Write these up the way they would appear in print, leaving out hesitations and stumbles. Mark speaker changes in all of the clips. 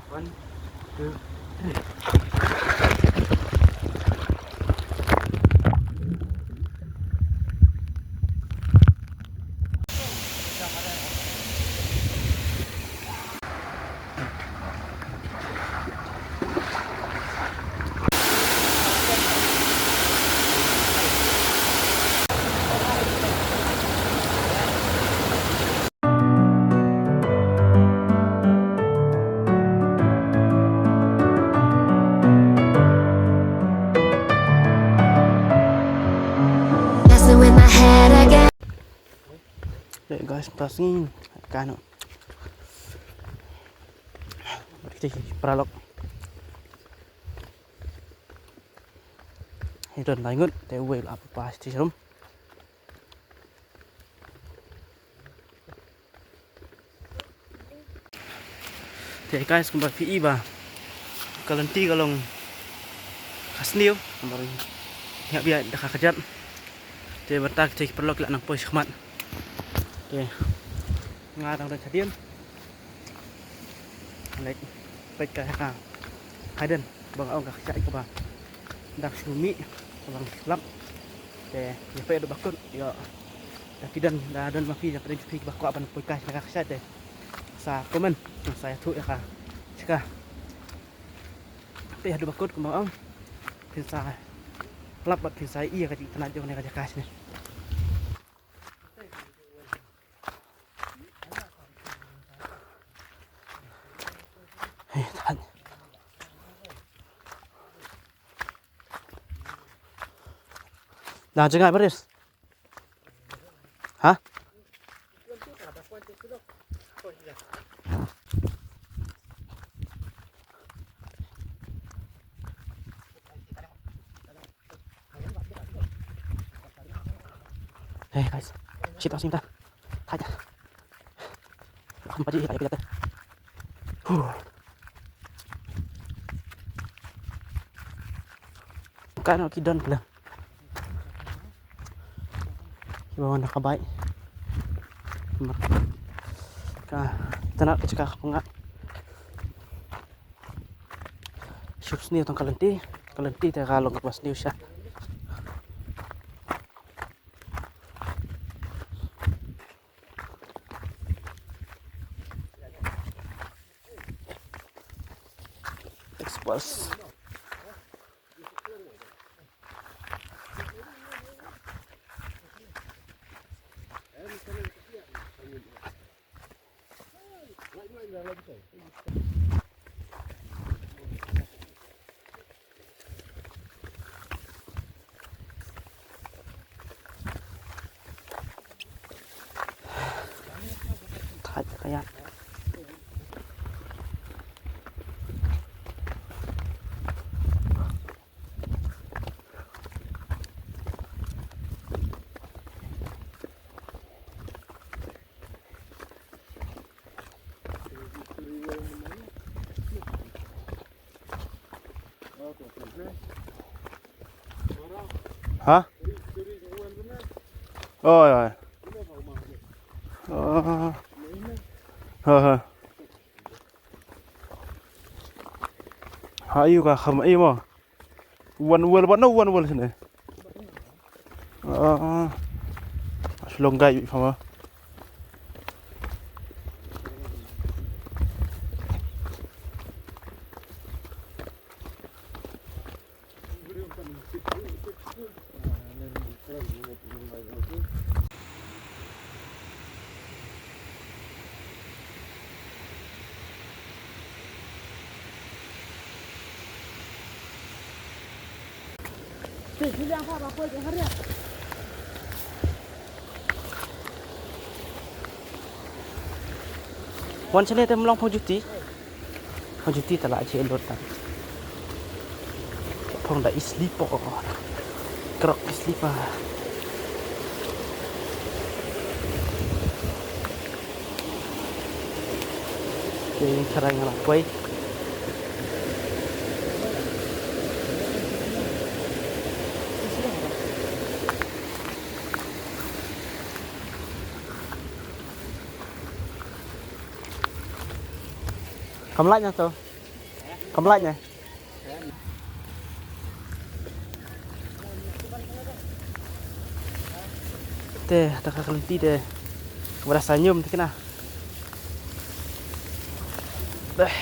Speaker 1: 1, 2, 3. Đấy guys, passing KANE. Paralok. Hidden langut, they will up past this room. Thì guys, kembali PI ba. Kalanti kalong khasniu, kembali nggak biar dah kejat. Thì bentar kita perlu kelak nang pos khmat. Thì ngadang dah jadian. Leit Peit ka haden bang ông ka kejat ko ba. Dak sumi bang lap. Thì Peit do bakut ya. Dah kidan dah dan mafi yang kena pergi bakut apan poi ka kejat deh. Sa komen saya tu ya ka. Cika. Peit do bakut ko bang ông. Thì sa lap bat thì saya iya ka itynnad jong ne ka JAKA ni. Nah, jangan beres. Hah? Hey guys, shit asing ta. Tanya. Akan pagi kayak begitu. Kan kidan pula. Kiba nak kawei. Ka tanah kecil pengat. Shops ni tong kalanti tak kalau pas ni usah. Expos. Kayak hah? Oh ya. Oh. Hayu ka kham ai mo. Wan wal ba no wan wal sini. Slonggai fama. Wan chale tem long pojuti tak lah cik elot tak. Pong dah isli pok, kerok isli pa. Ini cara ngalah kawei. Kamu lạnh tu. Kamu laitnya. Teh, ada kelinti deh. Kepada senyum tu kena. Dah.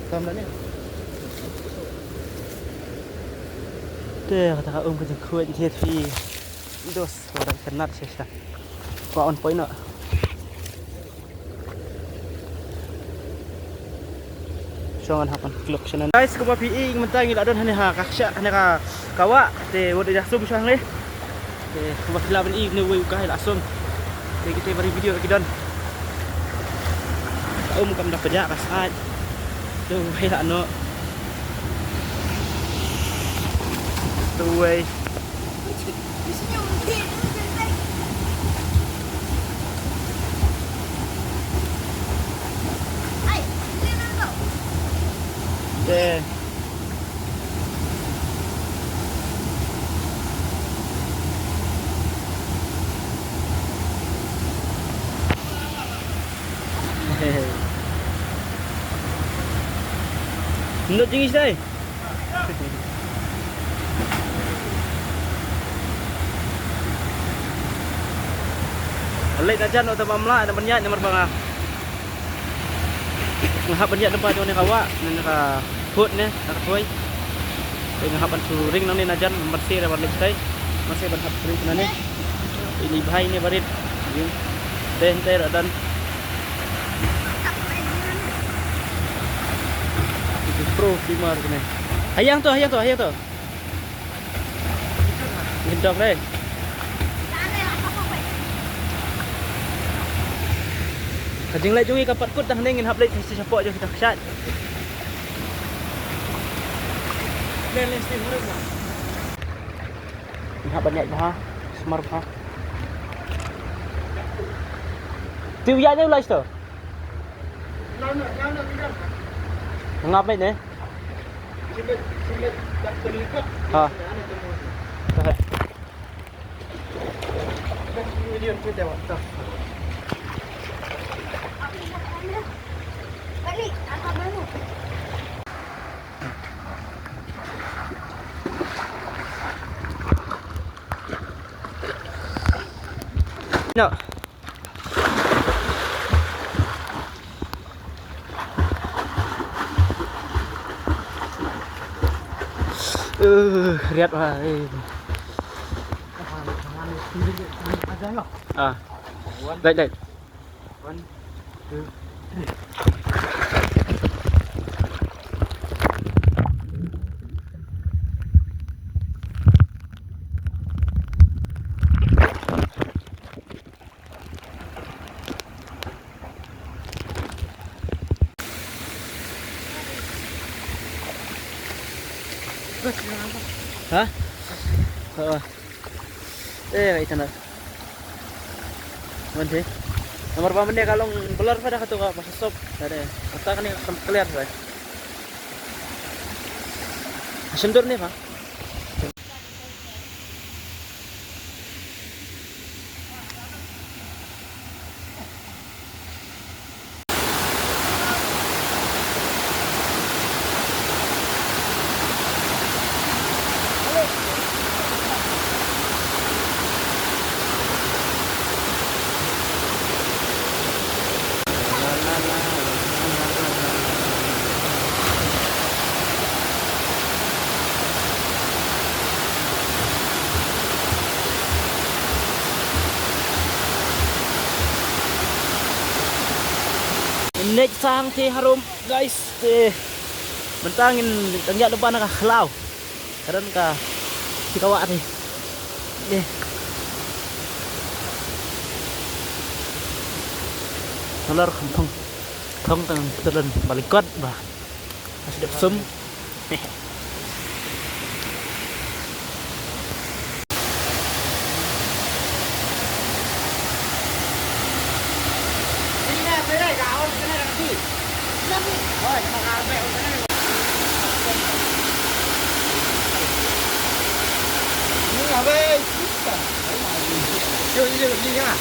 Speaker 1: Tầm ni. Teh, kata kau kerja kuat je fi. Dos orang kenat sih. Kau on point nak. Jangan hapan klub sana. Guys, kau mau PE mentang ngilak don hani ha kaksya hani ka kawa te wod dah sum sang le. Te kau mau filmen i ne wei ukah langsung. Te kita beri video lagi don. Kam dah kerja kasat. Tu wei lah no. Tu wei. Teh. Menurut jingis dai. Leit aja no tamamla ada banyak nomor banga. Ngahap banyak tempat ni kawa nak food ni nak toy. Ngahap ban touring nang ni najan bersih dah balik dai. Masih ban hap touring ni. Ini bahai ni barit. Den ter dan pro primar ni. Hayang tu. Gendok deh. Kajing leit jungi kapat kut dah nengin hap leit si sapok je kita kesat. Len sting urang. Hap banyak bah, smart bah. Tu ya ni ulai sto. Ngap leit ni. Simet tak terlihat. Ha. Video tu tengok tu. Balik, apa mana? No. Lihat lah. Ah. Leit. 1, 2, 3. Hah? Oh. Itynnad. Mandi. Nomor pamannya kalau belar pada katu ka pasop. Ada. Kata kan clear saya. Sendur ni Pak. Nek sang te harum guys te mentangin tengyak depan ka khlau karan ka si kawak ni deh solar không tang teren balikot bah masih dep sum Ôi, mà gà bẹo cái này.
Speaker 2: kawei đi nha.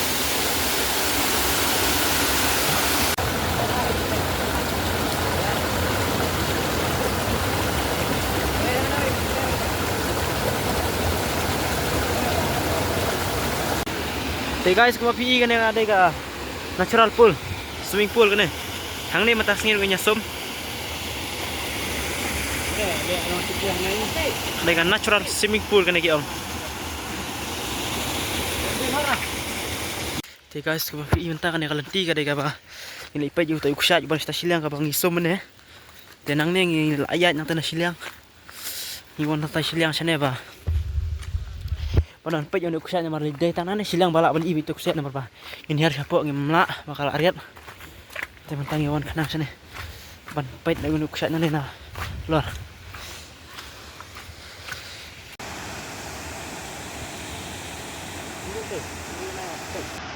Speaker 1: Thì guys, kuma PE kan ada ka natural pool, swimming pool kan. Hang ni mata sengir punya som. Ada kan natural swimming pool kan ki om. Thì guys, kuma PE mentang kan kalau ti ka ada ka ba. Ini Peit ju tu kusat ju ban sta silang ka bang isom ne. Dan hang ni ngi ayat nang tanah silang. Ni wan tanah silang sana ba. Panon Peit yang kusat yang mari dai tanah ni silang balak bali itu kusat nomor ba. Ini harus kapok ngi mla bakal ariat. Tapi mentang wan kanang sana. Ban Peit nak gunu kusat nang na. Lor. Okay.